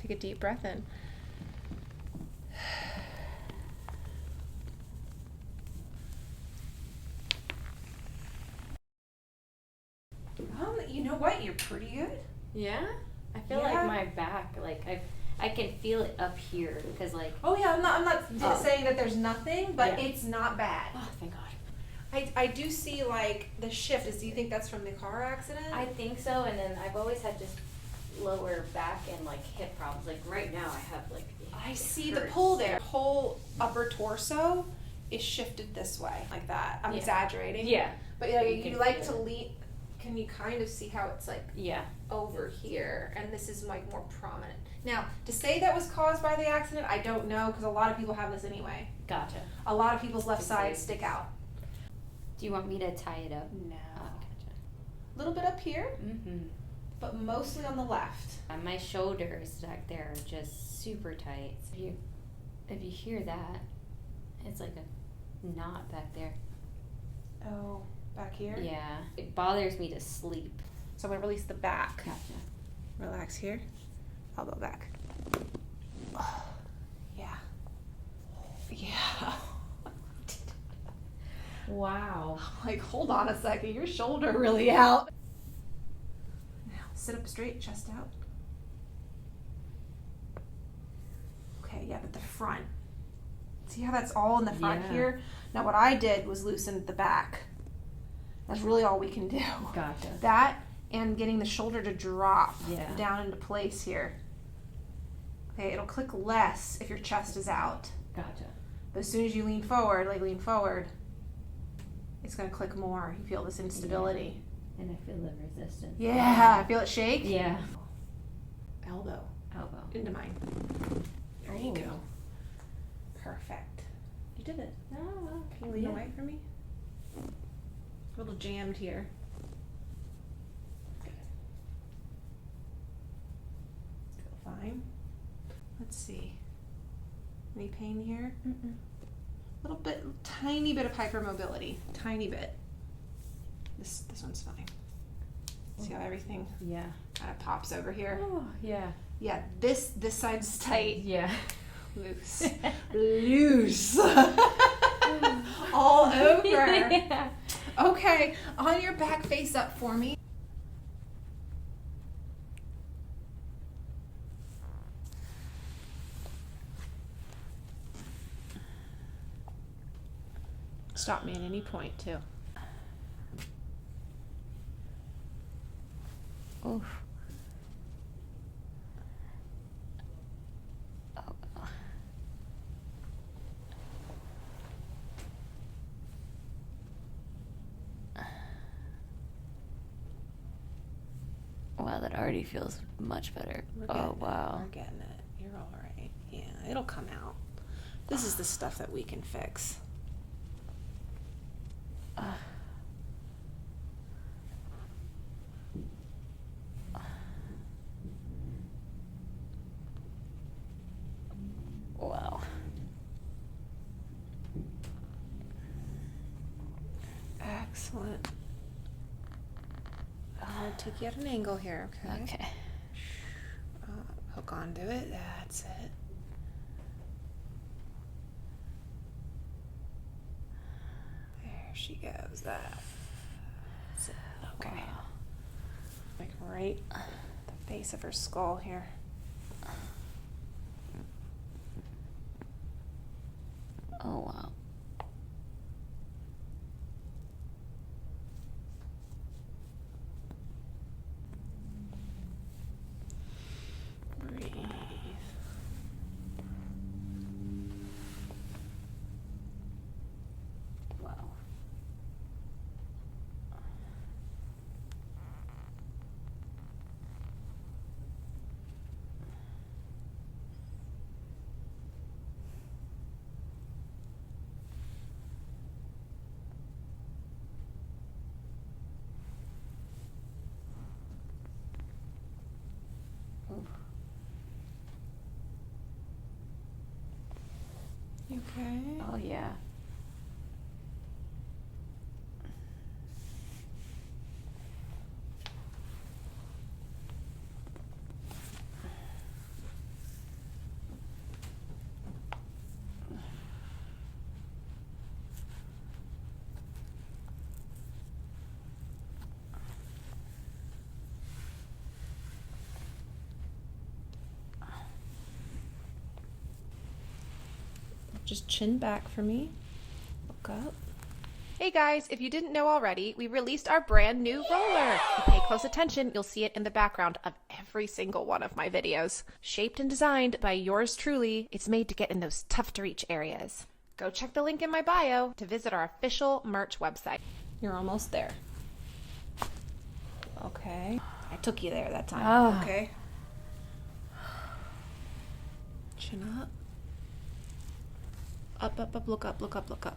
Take a deep breath in. You know what? You're pretty good. Yeah? I feel like my back, like I can feel it up here because like. Oh yeah, I'm not saying that there's nothing, but it's not bad. Oh, thank God. I do see like the shift. Do you think that's from the car accident? I think so, and then I've always had just lower back and like hip problems. Like right now I have like. I see the pull there. Whole upper torso is shifted this way, like that. I'm exaggerating. Yeah. But you like to lean. Can you kind of see how it's like over here, and this is like more prominent. Now, to say that was caused by the accident, I don't know, because a lot of people have this anyway. Gotcha. A lot of people's left sides stick out. Do you want me to tie it up? No. Oh, gotcha. A little bit up here, but mostly on the left. My shoulders back there are just super tight. If you hear that, it's like a knot back there. Oh, back here? Yeah. It bothers me to sleep. So I'm going to release the back. Gotcha. Relax here. Elbow back. Oh, yeah. Yeah. Wow. I'm like, hold on a second. Your shoulder really out. Now, sit up straight, chest out. Okay, yeah, but the front. See how that's all in the front here? Now, what I did was loosen the back. That's really all we can do. Gotcha. That and getting the shoulder to drop down into place here. Okay, it'll click less if your chest is out. Gotcha. But as soon as you lean forward, it's going to click more. You feel this instability. Yeah. And I feel the resistance. Yeah, I feel it shake. Yeah. Elbow. Into mine. There you go. Perfect. You did it. Oh, can you lean away from me? A little jammed here. Feel fine. Let's see. Any pain here? Little bit, tiny bit of hypermobility. Tiny bit. This one's fine. See how everything kind of pops over here? Oh, yeah. Yeah, this side's tight. Yeah. Loose. Loose. All over. Yeah. Okay, on your back, face up for me. Stop me at any point, too. Oof. Wow, that already feels much better. Oh, wow. We're getting it. You're all right. Yeah, it'll come out. This is the stuff that we can fix. Wow. Excellent. I'll take you at an angle here, okay? Okay. Hook onto it. That's it. There she goes. That's it. Okay. Wow. Like right at the base of her skull here. Oh, wow. Breathe. Wow. Oof. You okay? Oh, yeah. Just chin back for me. Look up. Hey guys, if you didn't know already, we released our brand new roller. If you pay close attention, you'll see it in the background of every single one of my videos. Shaped and designed by yours truly, it's made to get in those tough to reach areas. Go check the link in my bio to visit our official merch website. You're almost there. Okay. I took you there that time. Oh. Okay. Chin up. Up, up, up, look up, look up, look up.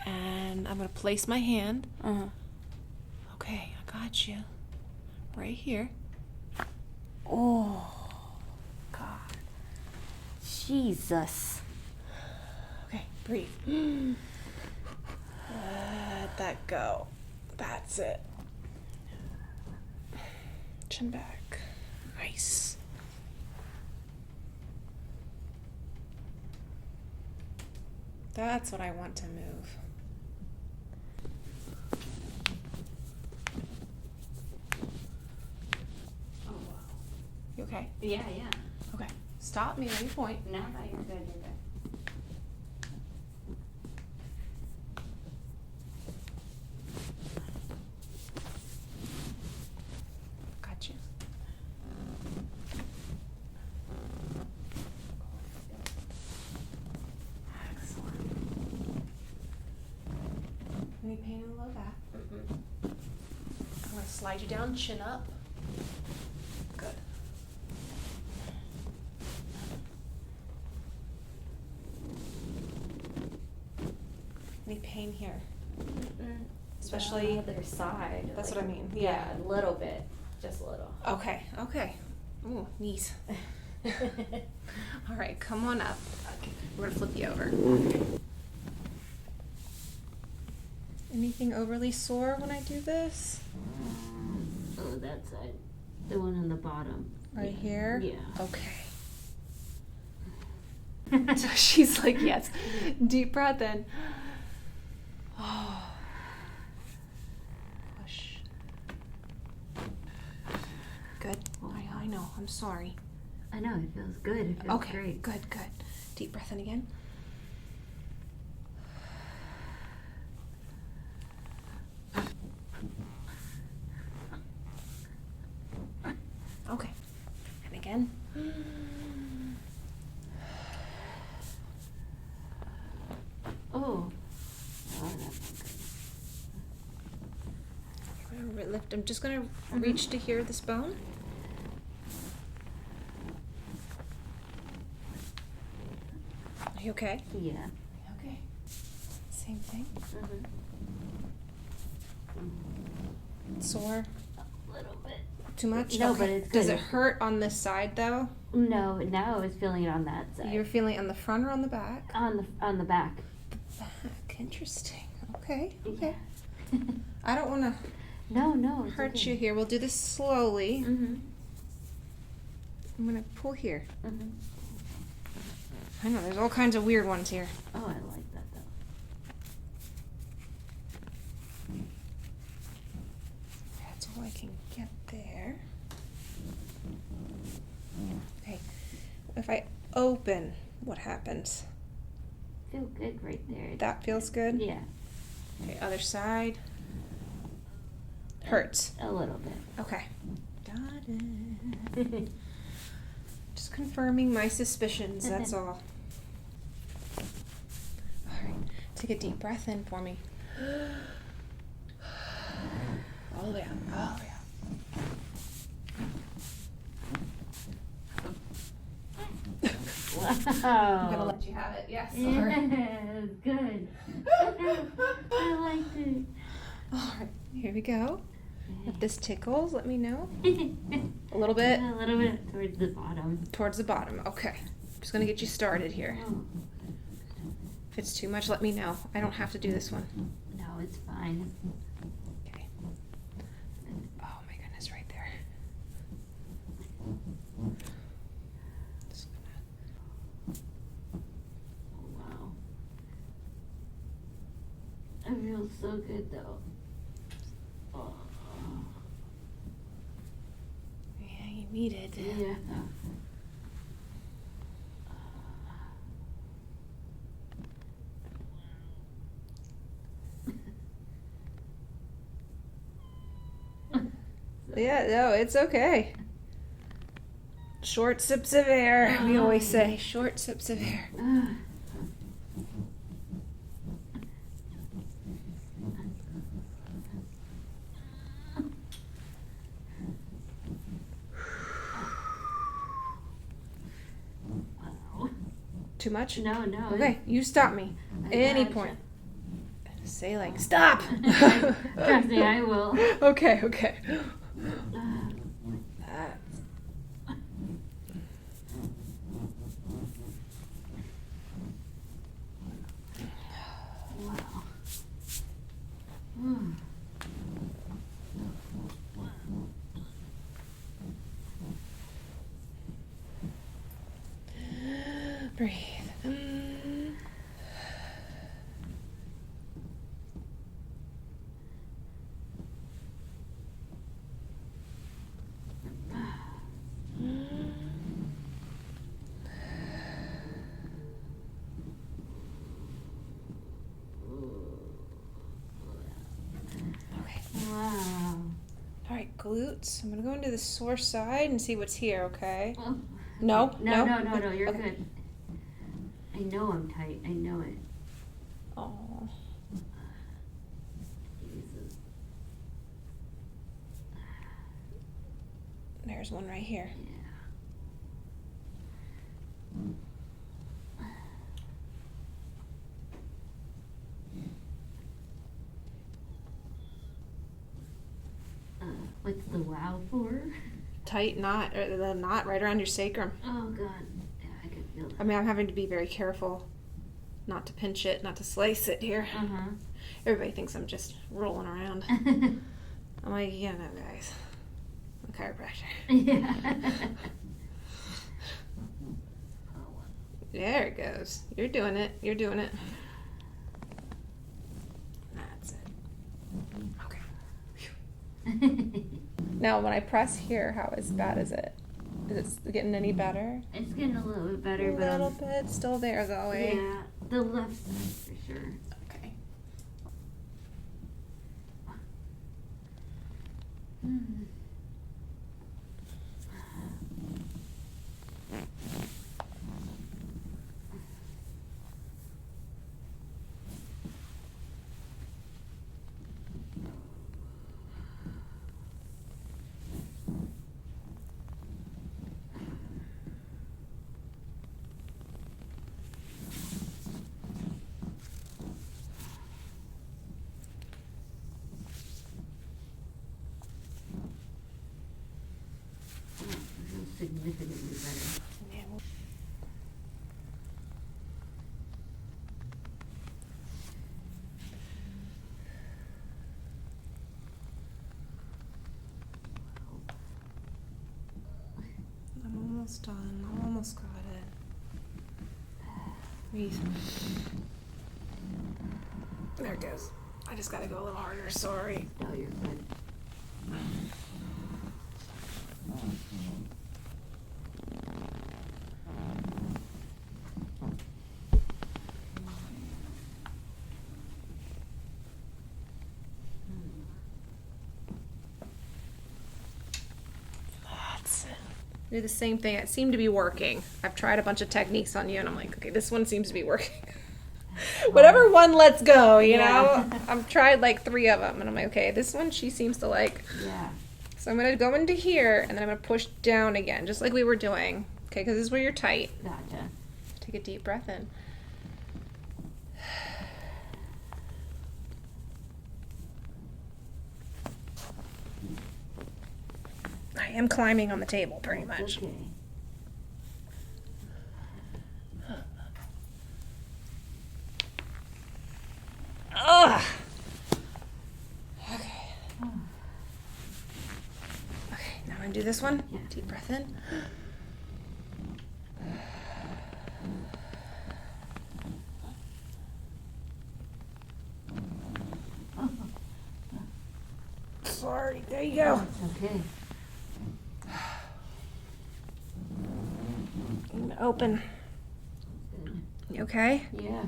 And I'm going to place my hand. Okay, I got you. Right here. Oh, God. Jesus. Okay, breathe. Let that go. That's it. Chin back. Nice. That's what I want to move. Oh, wow. You okay? Yeah. Okay. Stop me at any point. No, you're good, you're good. Got you. Excellent. Any pain in the low back? I'm going to slide you down, chin up. Good. Any pain here? Especially the other side. That's what I mean. Yeah, a little bit. Just a little. Okay. Ooh, knees. All right, come on up. Okay. We're gonna flip you over. Anything overly sore when I do this? Oh, that side. The one on the bottom. Right here? Yeah. Okay. So she's like, yes. Deep breath in. Oh. Push. Good. I know. I'm sorry. I know, it feels good. It feels Okay. great. Good. Deep breath in again. Okay. And again. Oh. Oh, that's I'm gonna lift. I'm just gonna reach to here this bone. Are you okay? good. Yeah. Okay. Same thing. Sore? A little bit. Too much? No, Okay. but it's Does good. it hurt on this side though? No, now I was feeling it on that side. You're feeling it on the front or on the back? on the back. Back. Interesting. Okay. Yeah. I don't want to No, it's hurt okay. you here. We'll do this slowly. Mhm. I'm gonna pull here. Mhm. I know there's all kinds of weird ones here. Oh, I like that though. That's all I can get there. Okay. If I open, what happens? Feel good right there. That feels good? Yeah, Okay, other side. Hurts. a little bit. Okay. Got it. Just confirming my suspicions, that's all. Alright, take a deep breath in for me. All the way up, all the way up. Wow. I'm gonna let you have it, yes. Yes, good. I liked it. Alright, here we go. If this tickles, let me know. A little bit A little bit towards the bottom. towards the bottom. Okay. Just gonna get you started here. Oh, If it's too much, let me know. I don't have to do this one. no, it's fine. Okay. Oh my goodness, right there. Just gonna... Oh, wow. I feel so good though. Oh. Yeah, you need it. Yeah. Yeah, no, it's okay. Short sips of air. We always say short sips of air. Too much? No. Okay, you stop me. Any point. Say like, stop! Trust me, I will. Okay. Breathe. Wow. All right, glutes. I'm gonna go into the sore side and see what's here. Okay. Well, No. You're Okay. good. I know I'm tight. I know it. Oh. Jesus. There's one right here. Yeah. What's the wow for? Tight knot, or the knot right around your sacrum. Oh God, yeah, I could feel that. I mean, I'm having to be very careful not to pinch it, not to slice it here. Everybody thinks I'm just rolling around. I'm like, yeah, no, guys. I'm a chiropractor. Yeah. There it goes. You're doing it. That's it. Okay. Now, when I press here, how bad is it? Is it getting any better? It's getting a little bit better, A little bit. Still there, though, eh? Yeah, the left side for sure. Okay. Significantly better. I'm almost done. I almost got it. Breathe. There it goes. I just gotta go a little harder. Sorry. No, you're good. That's it. Do the same thing. It seemed to be working. I've tried a bunch of techniques on you, and I'm like, okay, this one seems to be working. Whatever one lets go, you know? I've tried like 3 of them, and I'm like, okay, this one she seems to like. Yeah. So I'm going to go into here, and then I'm going to push down again, just like we were doing. Okay, because this is where you're tight. Gotcha. Take a deep breath in. I am climbing on the table, pretty much. Okay. Ugh. Okay. Okay, now I'm going to do this one. Yeah. Deep breath in. Sorry, there you go. Okay. I'm gonna open. Good. You okay? Yeah.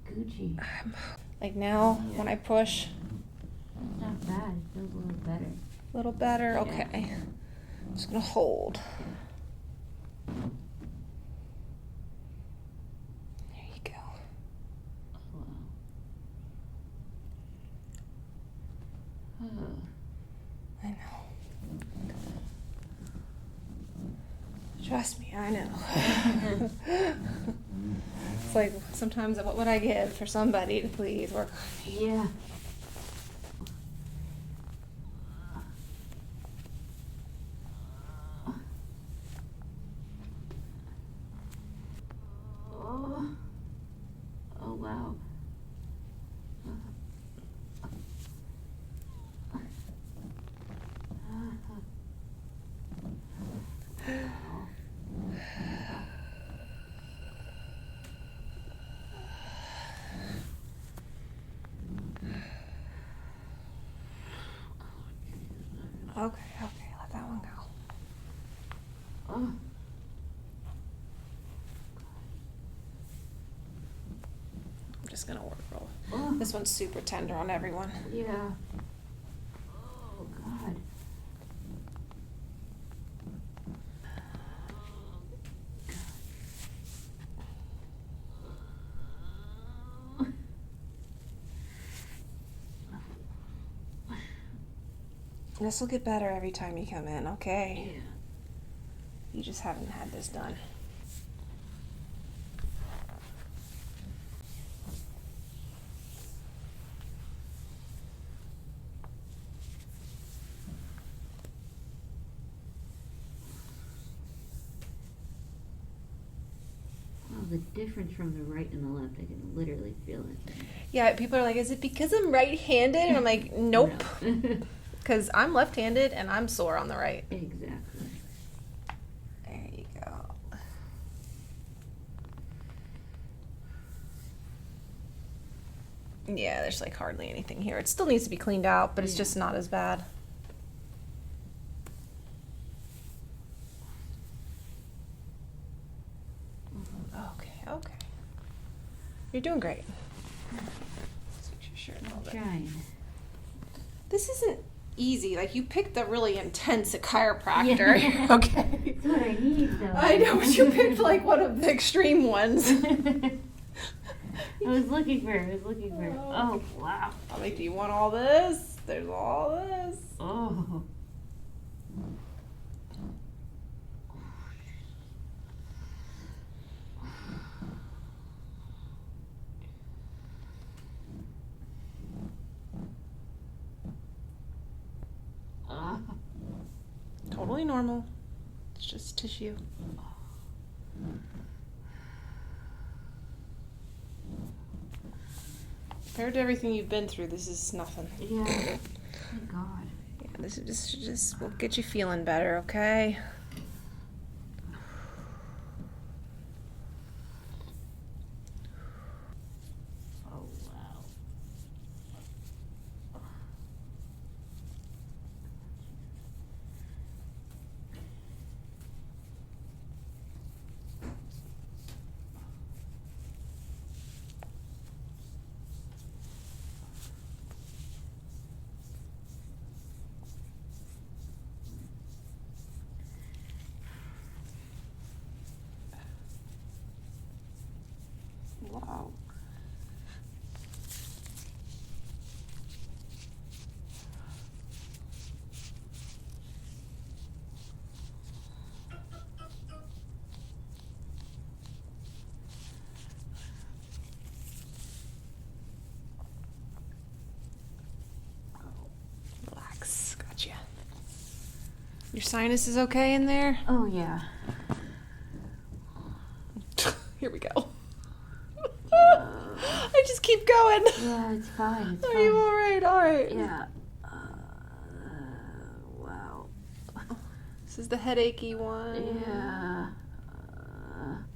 Gucci. Like now, when I push, Not bad. Feels a little better. A little better? Yeah. Okay. I'm just gonna hold. There you go. Oh, wow. I know. Trust me, I know. It's like sometimes what would I give for somebody to please work on me? Yeah. Oh. Oh, wow. Okay, let that one go. Oh. I'm just gonna work roll. Oh. This one's super tender on everyone. Yeah. Oh, God. This will get better every time you come in, okay? Yeah. You just haven't had this done. Oh, the difference from the right and the left, I can literally feel it. Yeah, people are like, is it because I'm right-handed? And I'm like, nope. No. Because I'm left-handed and I'm sore on the right. Exactly. There you go. Yeah, there's like hardly anything here. It still needs to be cleaned out, but it's Yeah. just not as bad. Okay. You're doing great. Let's fix your shirt a little bit. Trying. This isn't easy. Like, you picked the really intense chiropractor. Yeah. Okay. That's what I need, though. I know, but you picked like one of the extreme ones. I was looking for it. Oh, wow. I'm like, do you want all this? There's all this. Oh. Totally normal. It's just tissue. Compared to everything you've been through, this is nothing. Yeah. Thank God. Yeah, this is just will get you feeling better, okay? Oh, wow. Wow. Relax. Gotcha. Your sinus is okay in there? Oh, yeah. Here we go. I just keep going. Yeah, it's fine. It's Are fine. you alright? Alright. Yeah. Wow. This is the headachy one. Yeah.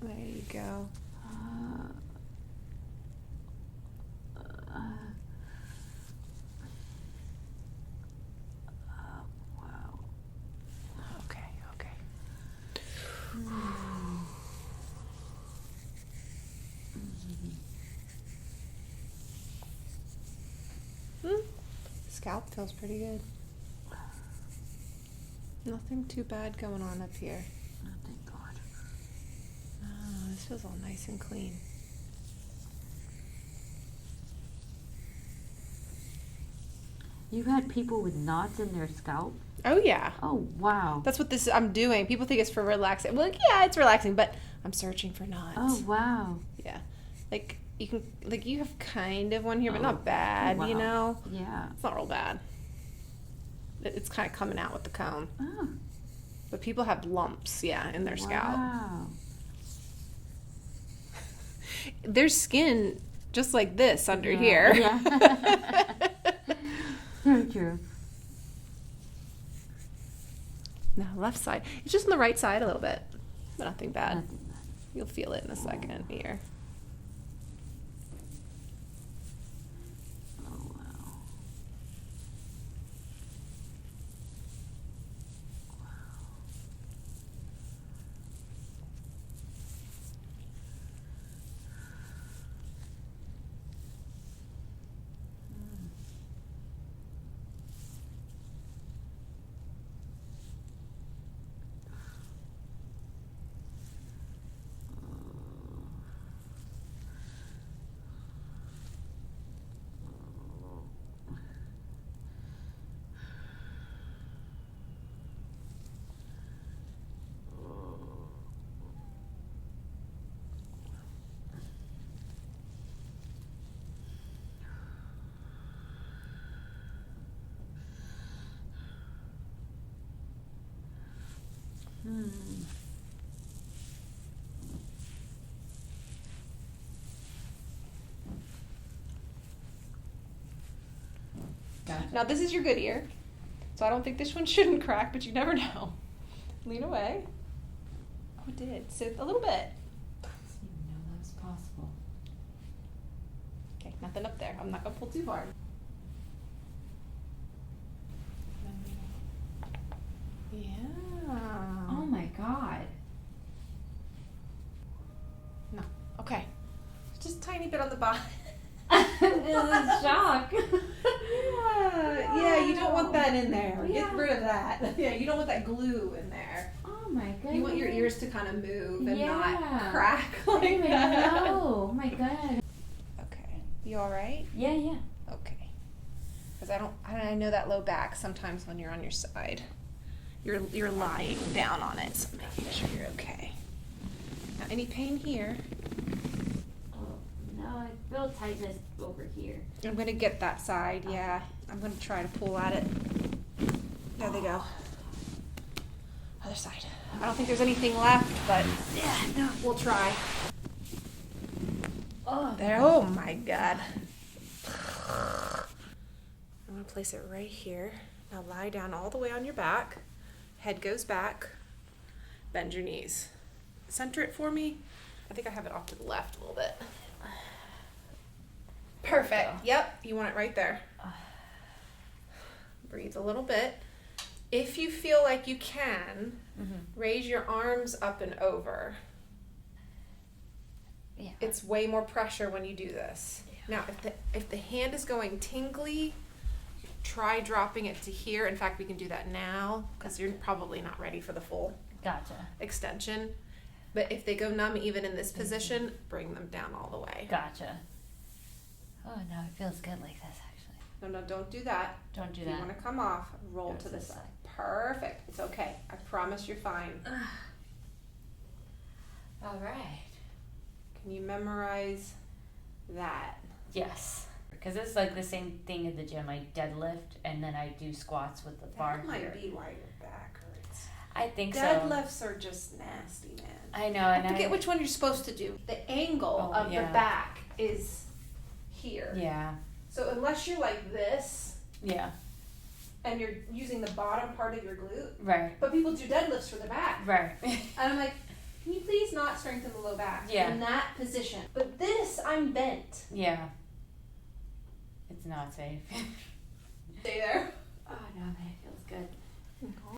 There you go. Wow. Okay. Scalp feels pretty good. Nothing too bad going on up here. Oh, thank God. Oh, this feels all nice and clean. You had people with knots in their scalp? Oh yeah. Oh, wow. That's what this I'm doing. People think it's for relaxing. Well, like, yeah, it's relaxing, but I'm searching for knots. Oh, wow. Yeah. Like you can like you have kind of one here, but Oh, not bad, wow. you know? Yeah. It's not real bad. It's kind of coming out with the comb. Oh, But people have lumps, yeah, in their scalp. wow. There's skin just like this under Yeah. here. Yeah. So true. No, left side. It's just on the right side a little bit. But nothing bad. Nothing bad. You'll feel it in a second here. Oh, wow. Now this is your good ear. So I don't think this one shouldn't crack, but you never know. Lean away. Oh, it did. Sit a little bit. I didn't even know that was possible. Okay, nothing up there. I'm not gonna pull too hard. Yeah. Oh, my God. No. Okay. Just a tiny bit on the bottom. This is shock. Yeah, you don't want that in there. Yeah. Get rid of that. Yeah, you don't want that glue in there. Oh, my goodness. You want your ears to kind of move and Yeah. not crack I like didn't even that. know. Oh, my God. Okay. You all right? Yeah, yeah. Okay. Because I know that low back sometimes when you're on your side. You're lying down on it, so making sure you're okay. Now, any pain here? Oh, no, I feel tightness over here. I'm gonna get that side, yeah. I'm gonna try to pull at it. There they go. Other side. I don't think there's anything left, but yeah, no, we'll try. Oh, There, oh my God. I'm gonna place it right here. Now lie down all the way on your back. Head goes back. Bend your knees. Center it for me. I think I have it off to the left a little bit. Perfect. Yep, you want it right there. Breathe a little bit. If you feel like you can, raise your arms up and over. yeah. It's way more pressure when you do this. Now, if the hand is going tingly, try dropping it to here. In fact, we can do that now because you're probably not ready for the full Gotcha. extension. But if they go numb even in this position, bring them down all the way. Gotcha. Oh, no, it feels good like this, actually. No, don't do that. Don't do If you that. want to come off, roll Go to the side. Perfect. It's okay. I promise you're fine. All right. Can you memorize that? Yes. Because it's like the same thing at the gym. I deadlift and then I do squats with the bar That might here. be why your back hurts. I think so. Deadlifts are just nasty, man. I know, I and forget which one you're supposed to do. The angle Oh, of yeah. the back is here. Yeah. So unless you're like this Yeah. and you're using the bottom part of your glute, Right. but people do deadlifts for the back. Right. And I'm like, can you please not strengthen the low back Yeah. in that position? But this, I'm bent. Yeah. It's not safe.